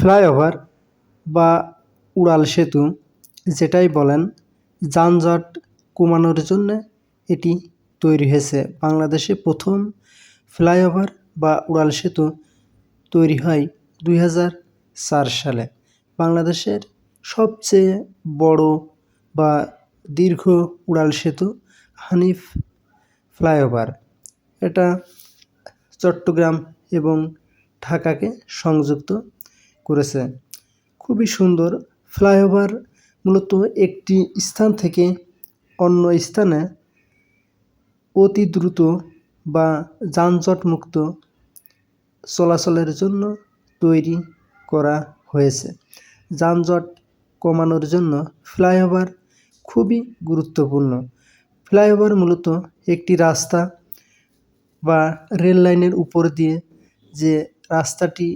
Flyover বা উড়াল সেতু যেটাই বলেন, যানজট কমানোর জন্য এটি তৈরি হয়েছে। বাংলাদেশে প্রথম ফ্লাইওভার বা উড়াল সেতু তৈরি হয় 2004 সালে। বাংলাদেশের সবচেয়ে বড় বা দীর্ঘ উড়াল সেতু হানিফ ফ্লাইওভার। এটা চট্টগ্রাম এবং ঢাকাকে সংযুক্ত করেছে। খুবই সুন্দর। ফ্লাইওভার মূলত একটি স্থান থেকে অন্য স্থানে অতি দ্রুত বা যানজটমুক্ত চলাচলের জন্য তৈরি করা হয়েছে। যানজট কমানোর জন্য ফ্লাইওভার খুবই গুরুত্বপূর্ণ। ফ্লাইওভার মূলত একটি রাস্তা বা রেল লাইনের উপর দিয়ে যে রাস্তাটি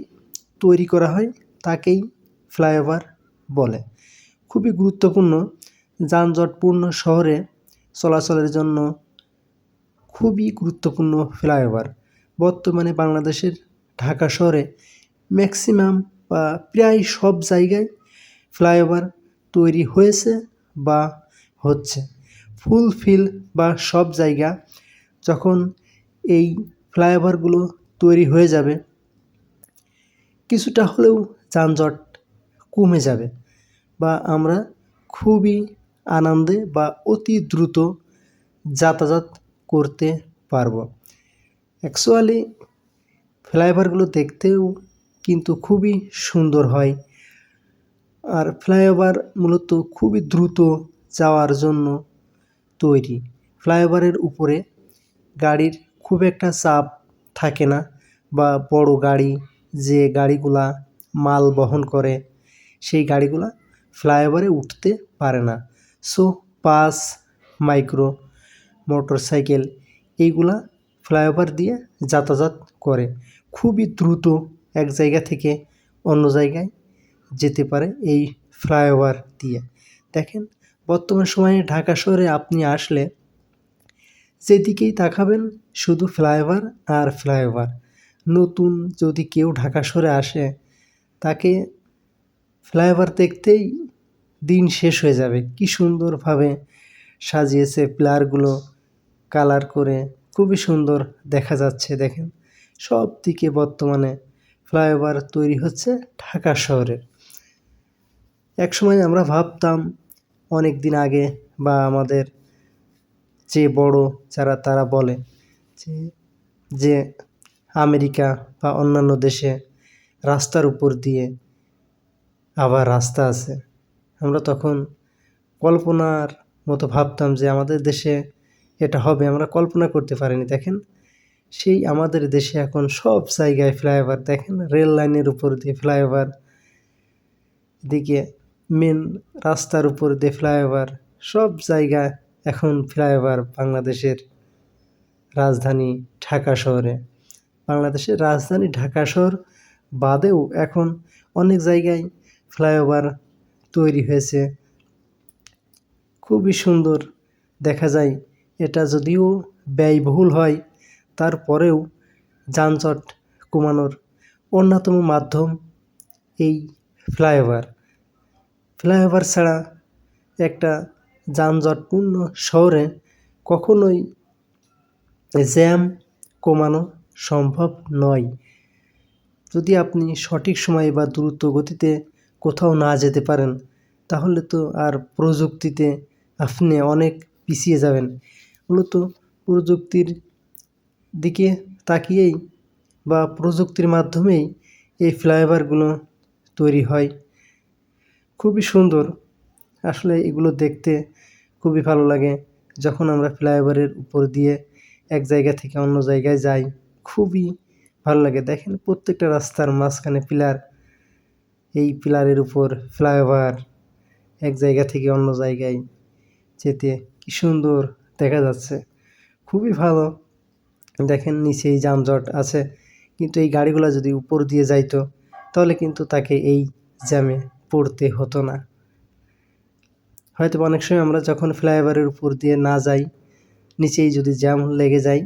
তৈরি করা হয় তাকেই ফ্লাইওভার বলে। খুবই গুরুত্বপূর্ণ। যানজটপূর্ণ শহরে চলাচলের জন্য খুবই গুরুত্বপূর্ণ ফ্লাইওভার। বর্তমানে বাংলাদেশের ঢাকা শহরে ম্যাক্সিমাম বা প্রায় সব জায়গায় ফ্লাইওভার তৈরি হয়েছে বা হচ্ছে। ফুলফিল বা সব জায়গা যখন এই ফ্লাইওভারগুলো তৈরি হয়ে যাবে, কিছুটা হলেও যানজট কমে যাবে বা আমরা খুবই আনন্দে বা অতি দ্রুত যাতায়াত করতে পারবো। অ্যাকচুয়ালি ফ্লাইওভারগুলো দেখতেও কিন্তু খুবই সুন্দর হয়। আর ফ্লাইওভার মূলত খুবই দ্রুত যাওয়ার জন্য তৈরি। ফ্লাইওভারের উপরে গাড়ির খুব একটা চাপ থাকে না বা বড় গাড়ি যে গাড়িগুলা মাল বহন করে সেই গাড়িগুলা ফ্লাইওভারে উঠতে পারে না। সো বাস, মাইক্রো, মোটরসাইকেল এইগুলা ফ্লাইওভার দিয়ে যাতায়াত করে। খুবই দ্রুত এক জায়গা থেকে অন্য জায়গায় যেতে পারে এই ফ্লাইওভার দিয়ে। দেখেন, বর্তমান সময়ে ঢাকা শহরে আপনি আসলে যেদিকেই তাকাবেন শুধু ফ্লাইওভার আর ফ্লাইওভার। নতুন যদি কেউ ঢাকা শহরে আসে তাকে ফ্লাইওভার দেখতেই দিন শেষ হয়ে যাবে। কি সুন্দরভাবে সাজিয়েছে পিলারগুলো কালার করে, খুবই সুন্দর দেখা যাচ্ছে। দেখেন, সব দিকে বর্তমানে ফ্লাইওভার তৈরি হচ্ছে ঢাকা শহরে। একসময় আমরা ভাবতাম অনেক দিন আগে বা আমাদের যে বড় যারা তারা বলে যে আমেরিকা বা অন্যান্য দেশে রাস্তার উপর দিয়ে আবার রাস্তা আছে। আমরা তখন কল্পনার মতো ভাবতাম যে আমাদের দেশে এটা হবে, আমরা কল্পনা করতে পারিনি। দেখেন, সেই আমাদের দেশে এখন সব জায়গায় ফ্লাইওভার। দেখেন, রেল লাইনের উপর দিয়ে ফ্লাইওভার, এদিকে মেন রাস্তার উপর দিয়ে ফ্লাইওভার, সব জায়গায় এখন ফ্লাইওভার। বাংলাদেশের রাজধানী ঢাকা শহরে, বাংলাদেশের রাজধানী ঢাকা শহর বাদেও এখন অনেক জায়গায় ফ্লাইওভার তৈরি হয়েছে। খুবই সুন্দর দেখা যায়। এটা যদিও ব্যয়বহুল হয়, তারপরেও যানজট কমানোর অন্যতম মাধ্যম এই ফ্লাইওভার। ফ্লাইওভার ছাড়া একটা যানজটপূর্ণ শহরে কখনোই জ্যাম কমানো সম্ভব নয়। যদি আপনি সঠিক সময়ে বা দ্রুত গতিতে কোথাও না যেতে পারেন, তাহলে তো আর প্রযুক্তিতে আপনি অনেক পিছিয়ে যাবেন। মূলত প্রযুক্তির দিকে তাকিয়েই বা প্রযুক্তির মাধ্যমেই এই ফ্লাইওভারগুলো তৈরি হয়। খুবই সুন্দর। আসলে এগুলো দেখতে খুবই ভালো লাগে। যখন আমরা ফ্লাইওভারের উপর দিয়ে এক জায়গা থেকে অন্য জায়গায় যাই, খুবই ভালো লাগে। দেখেন, প্রত্যেকটা রাস্তার মাঝখানে পিলার, এই পিলারের উপর ফ্লাইওভার, এক জায়গা থেকে অন্য জায়গায় যেতে কি সুন্দর দেখা যাচ্ছে। খুবই ভালো। দেখেন, নিচেই যানজট আছে, কিন্তু এই গাড়িগুলো যদি উপর দিয়ে যাইতো তাহলে কিন্তু তাকে এই জ্যামে পড়তে হতো না। হয়তো অনেক সময় আমরা যখন ফ্লাইওভারের উপর দিয়ে না যাই, নিচেই যদি জ্যাম লেগে যায়,